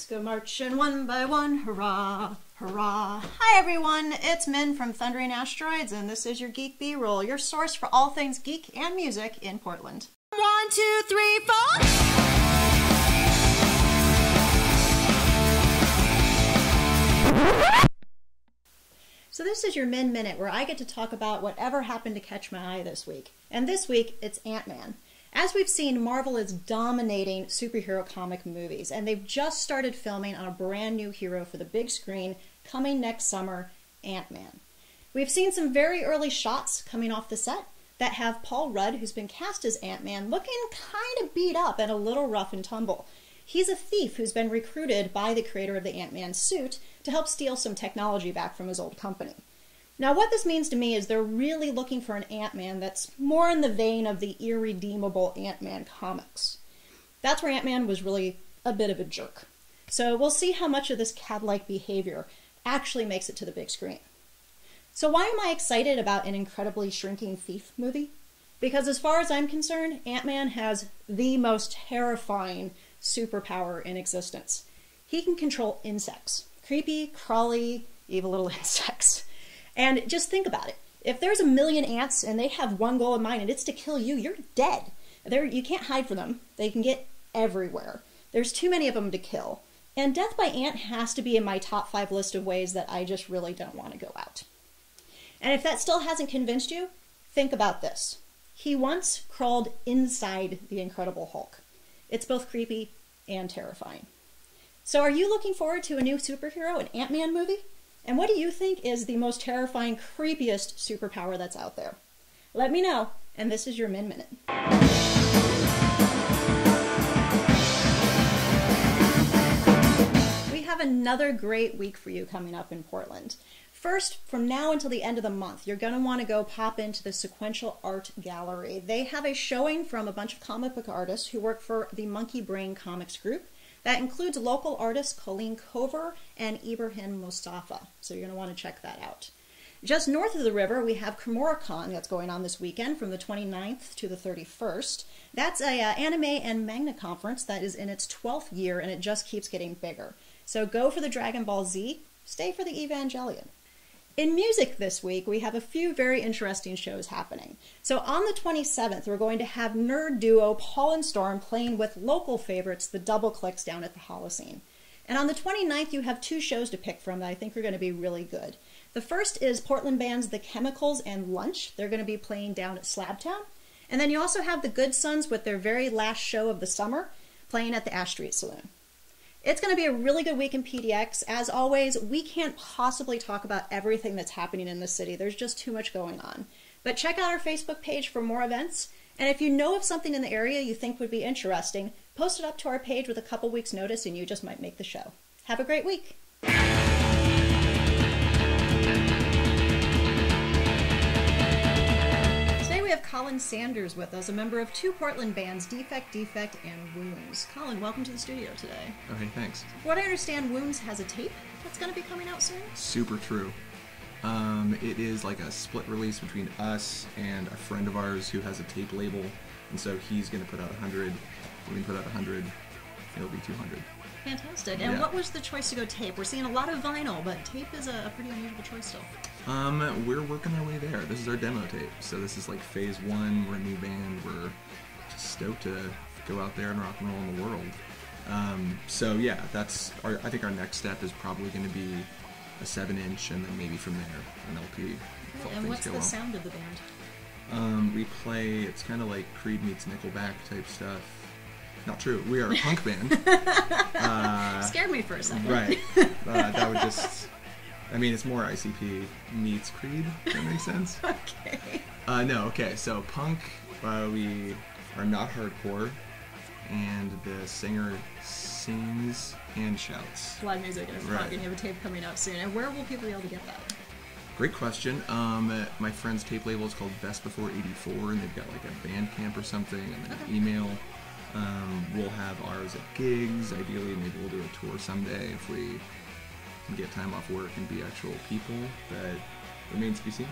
go marching one by one, hurrah, hurrah. Hi everyone, it's Minn from Thundering Asteroids, and this is your Geek B-roll, your source for all things geek and music in Portland. 1, 2, 3, 4! So this is your Minn Minute, where I get to talk about whatever happened to catch my eye this week. And this week, it's Ant-Man. As we've seen, Marvel is dominating superhero comic movies, and they've just started filming on a brand new hero for the big screen coming next summer, Ant-Man. We've seen some very early shots coming off the set that have Paul Rudd, who's been cast as Ant-Man, looking kind of beat up and a little rough and tumble. He's a thief who's been recruited by the creator of the Ant-Man suit to help steal some technology back from his old company. Now, what this means to me is they're really looking for an Ant-Man that's more in the vein of the irredeemable Ant-Man comics. That's where Ant-Man was really a bit of a jerk. So we'll see how much of this cat-like behavior actually makes it to the big screen. So why am I excited about an incredibly shrinking thief movie? Because as far as I'm concerned, Ant-Man has the most terrifying superpower in existence. He can control insects. Creepy, crawly, evil little insects. And just think about it. If there's 1 million ants and they have one goal in mind and it's to kill you, you're dead. You can't hide from them. They can get everywhere. There's too many of them to kill. And death by ant has to be in my top 5 list of ways that I just really don't want to go out. And if that still hasn't convinced you, think about this. He once crawled inside the Incredible Hulk. It's both creepy and terrifying. So are you looking forward to a new superhero, an Ant-Man movie? And what do you think is the most terrifying, creepiest superpower that's out there? Let me know, and this is your Minn Minute. We have another great week for you coming up in Portland. First, from now until the end of the month, you're going to want to go pop into the Sequential Art Gallery. They have a showing from a bunch of comic book artists who work for the Monkey Brain Comics group. That includes local artists Colin and Ibrahim Mustafa, so you're going to want to check that out. Just north of the river, we have KimuraCon that's going on this weekend from the 29th to the 31st. That's an anime and manga conference that is in its 12th year, and it just keeps getting bigger. So go for the Dragon Ball Z, stay for the Evangelion. In music this week, we have a few very interesting shows happening. So on the 27th, we're going to have nerd duo Paul and Storm playing with local favorites, the Double Clicks, down at the Holocene. And on the 29th, you have 2 shows to pick from that I think are going to be really good. The first is Portland bands The Chemicals and Lunch. They're going to be playing down at Slabtown. And then you also have the Good Sons with their very last show of the summer playing at the Ash Street Saloon. It's going to be a really good week in PDX. As always, we can't possibly talk about everything that's happening in the city. There's just too much going on. But check out our Facebook page for more events. And if you know of something in the area you think would be interesting, post it up to our page with a couple weeks' notice and you just might make the show. Have a great week. We have Colin Sanders with us, a member of 2 Portland bands, Defect, and Wounds. Colin, welcome to the studio today. Oh, hey, thanks. From what I understand, Wounds has a tape that's going to be coming out soon? Super true. It is like a split release between us and a friend of ours who has a tape label, and so he's going to put out 100, we're going to put out 100, it'll be 200. Fantastic. And what was the choice to go tape? We're seeing a lot of vinyl, but tape is a pretty unusual choice still. We're working our way there. This is our demo tape. So this is like phase 1. We're a new band. We're just stoked to go out there and rock and roll in the world. So yeah, that's I think our next step is probably going to be a 7-inch, and then maybe from there an LP. And what's the sound of the band? We play. It's kind of like Creed meets Nickelback type stuff. Not true. We are a punk band. Scared me for a second. Right. That would just... I mean, it's more ICP meets Creed, if that makes sense. Okay. No, okay. So punk, we are not hardcore, and the singer sings and shouts. Live music and punk, and you have a tape coming out soon. And where will people be able to get that? Great question. My friend's tape label is called Best Before 84, and they've got like a Bandcamp or something, and then an email. We'll have ours at gigs. Ideally, maybe we'll do a tour someday if we can get time off work and be actual people. That remains to be seen.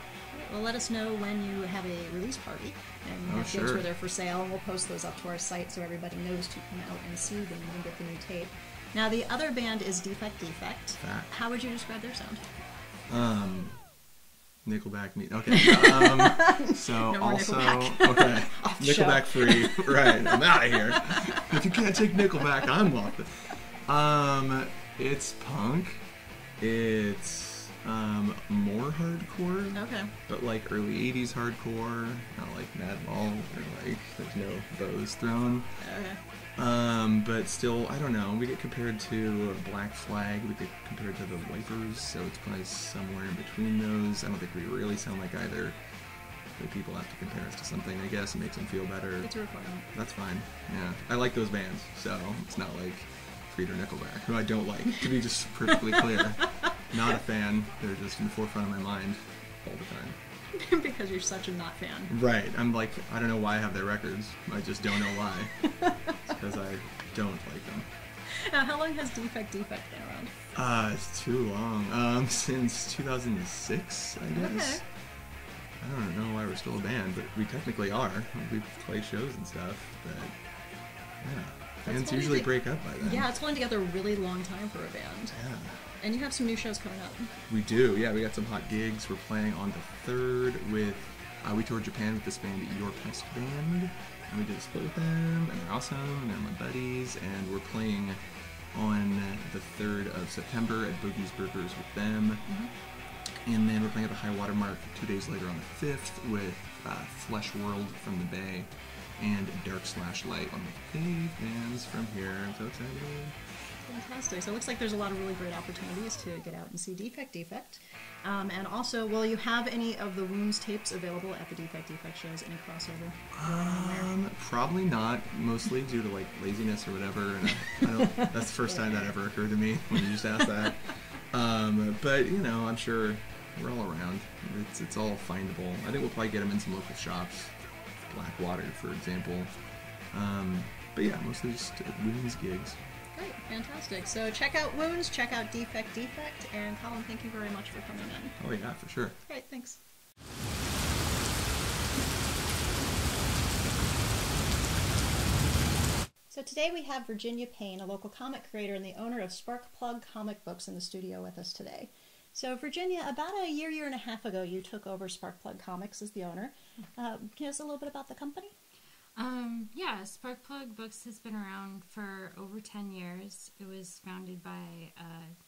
Well, let us know when you have a release party and have gigs where they're for sale, and we'll post those up to our site so everybody knows to come out and see them and get the new tape. Now, the other band is Defect. Fact. How would you describe their sound? Nickelback meet. Okay. So No more also, Nickelback. okay, Off the show. Nickelback free. Right. I'm out of here. If you can't take Nickelback, I'm off it. It's punk. It's more hardcore. Okay. But like early '80s hardcore, not like Madball or like there's no bows thrown. Okay. But still, I don't know. We get compared to Black Flag. We get compared to the Wipers, so it's probably somewhere in between those. I don't think we really sound like either. But people have to compare us to something, I guess. It makes them feel better. It's a requirement. That's fine. Yeah, I like those bands, so it's not like Creed or Nickelback, who I don't like. To be just perfectly clear, not a fan. They're just in the forefront of my mind all the time. Because you're such a not fan. Right. I'm like, I don't know why I have their records. I just don't know why. It's because I don't like them. Now, how long has Defect been around? It's too long. Since 2006, I guess. Okay. I don't know why we're still a band, but we technically are. We play shows and stuff, but yeah. Bands usually break up by then. Yeah, it's holding together a really long time for a band. Yeah. And you have some new shows coming up. We do, yeah. We got some hot gigs. We're playing on the 3rd with, we toured Japan with this band, Your Pest Band, and we did a split with them, and they're awesome, and they're my buddies, and we're playing on the 3rd of September at Boogie's Burgers with them, and then we're playing at the High Water Mark 2 days later on the 5th with Flesh World from the Bay, and Dark/Light, one of my fave bands from here. I'm so excited. Fantastic. So it looks like there's a lot of really great opportunities to get out and see Defect. And also, will you have any of the Wounds tapes available at the Defect shows? Any crossover? Probably not, mostly due to like laziness or whatever. And I don't, that's the first time that ever occurred to me when you just asked that. But you know, I'm sure we're all around. It's all findable. I think we'll probably get them in some local shops, Blackwater, for example. But yeah, mostly just Wounds gigs. Great, fantastic. So check out Wounds, check out Defect, and Colin, thank you very much for coming in. Oh yeah, for sure. Great, thanks. So today we have Virginia Paine, a local comic creator and the owner of Sparkplug Comic Books, in the studio with us today. So Virginia, about a year and a half ago, you took over Sparkplug Comics as the owner. Can you tell us a little bit about the company? Yeah, Sparkplug Books has been around for over 10 years. It was founded by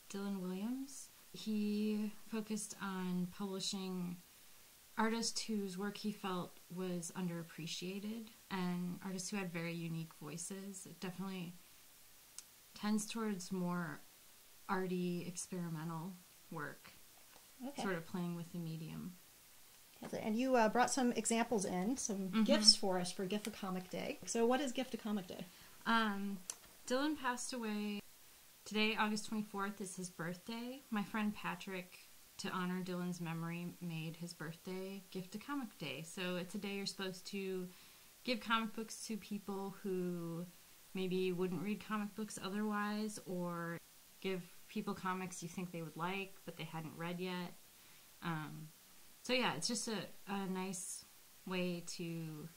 Dylan Williams. He focused on publishing artists whose work he felt was underappreciated and artists who had very unique voices. It definitely tends towards more arty, experimental work, sort of playing with the medium. And you brought some examples in, some gifts for us for Gift of Comic Day. So what is Gift of Comic Day? Dylan passed away today, August 24th, is his birthday. My friend Patrick, to honor Dylan's memory, made his birthday Gift of Comic Day. So it's a day you're supposed to give comic books to people who maybe wouldn't read comic books otherwise, or give people comics you think they would like but they hadn't read yet. So yeah, it's just a nice way to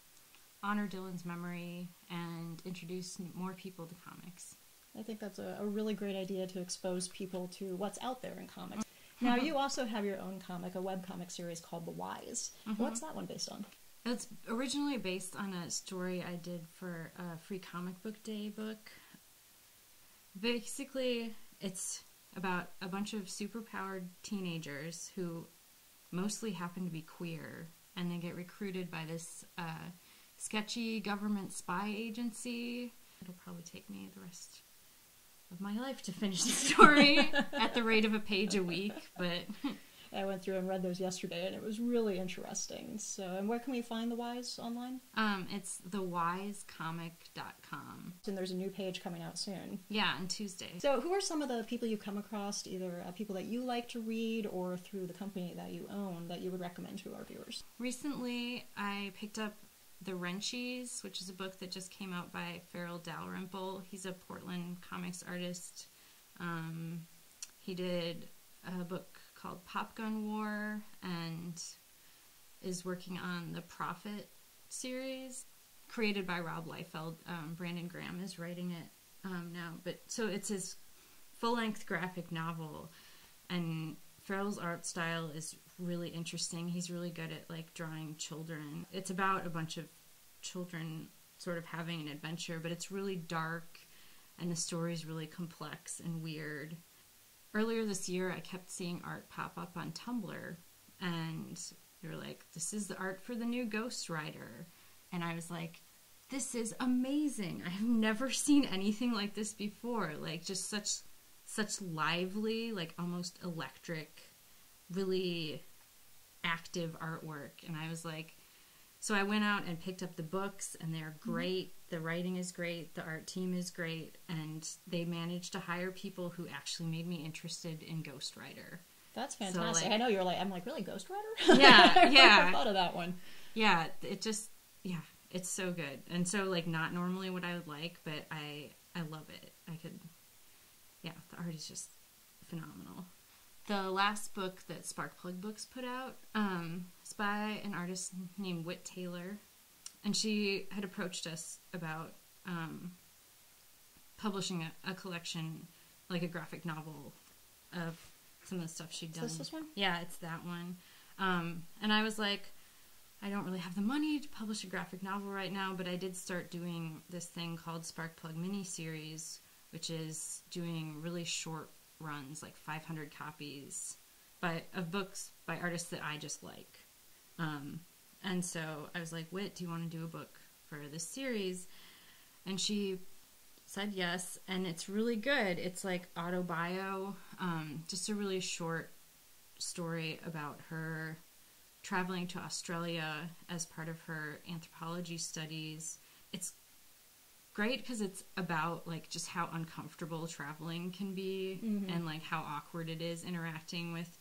honor Dylan's memory and introduce more people to comics. I think that's a really great idea to expose people to what's out there in comics. Now, you also have your own comic, a webcomic series called The Wise. What's that one based on? It's originally based on a story I did for a Free Comic Book Day book. Basically, it's about a bunch of superpowered teenagers who mostly happen to be queer, and they get recruited by this sketchy government spy agency. It'll probably take me the rest of my life to finish the story at the rate of a page a week, but I went through and read those yesterday, and it was really interesting. So, and where can we find The Wise online? It's thewisecomic.com. And there's a new page coming out soon. Yeah, on Tuesday. So who are some of the people you've come across, either people that you like to read or through the company that you own, that you would recommend to our viewers? Recently, I picked up The Wrenchies, which is a book that just came out by Peril Dalrymple. He's a Portland comics artist. He did a book called Pop Gun War and is working on the Prophet series, created by Rob Liefeld. Brandon Graham is writing it now, but so it's his full-length graphic novel, and Peril's art style is really interesting. He's really good at like drawing children. It's about a bunch of children sort of having an adventure, but it's really dark, and the story's really complex and weird. Earlier this year, I kept seeing art pop up on Tumblr, and they were like, "This is the art for the new Ghost Rider," and I was like, "This is amazing! I have never seen anything like this before. Like, just such lively, like almost electric, really active artwork." And I was like, so I went out and picked up the books, and they're great. The writing is great. The art team is great. And they managed to hire people who actually made me interested in Ghost Rider. That's fantastic. So, like, I know you're like, I'm like, really, Ghost Rider? Yeah, I yeah. never thought of that one. Yeah, it's so good. And so, like, not normally what I would like, but I love it. The art is just phenomenal. The last book that Sparkplug Books put out is by an artist named Whit Taylor, and she had approached us about publishing a collection, like a graphic novel of some of the stuff she'd done. Is this one? Yeah, it's that one. And I was like, I don't really have the money to publish a graphic novel right now, but I did start doing this thing called Sparkplug Mini-Series, which is doing really short runs, like 500 copies of books by artists that I just like. And so I was like, Whit, do you want to do a book for this series? And she said yes, and it's really good. It's like autobio, just a really short story about her traveling to Australia as part of her anthropology studies. It's great because it's about like just how uncomfortable traveling can be, and like how awkward it is interacting with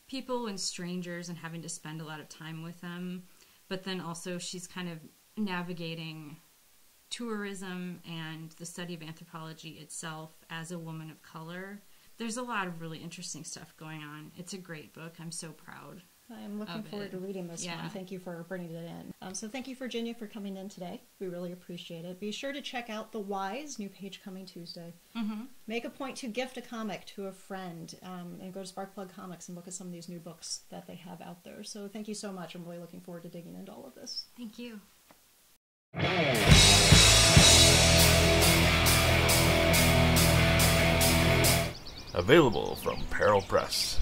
people and strangers and having to spend a lot of time with them. But then also she's kind of navigating tourism and the study of anthropology itself as a woman of color. There's a lot of really interesting stuff going on. It's a great book. I'm so proud. I'm looking forward to reading this one. Thank you for bringing it in. So thank you, Virginia, for coming in today. We really appreciate it. Be sure to check out The Wise, new page coming Tuesday. Make a point to gift a comic to a friend, and go to Sparkplug Comics and look at some of these new books that they have out there. So thank you so much. I'm really looking forward to digging into all of this. Thank you. Available from Peril Press.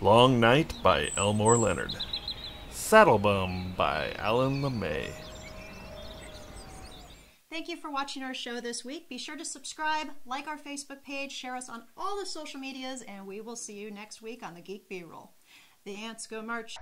Long Night by Elmore Leonard. Saddlebum by Alan LeMay. Thank you for watching our show this week. Be sure to subscribe, like our Facebook page, share us on all the social medias, and we will see you next week on the Geek B-Roll. The ants go march.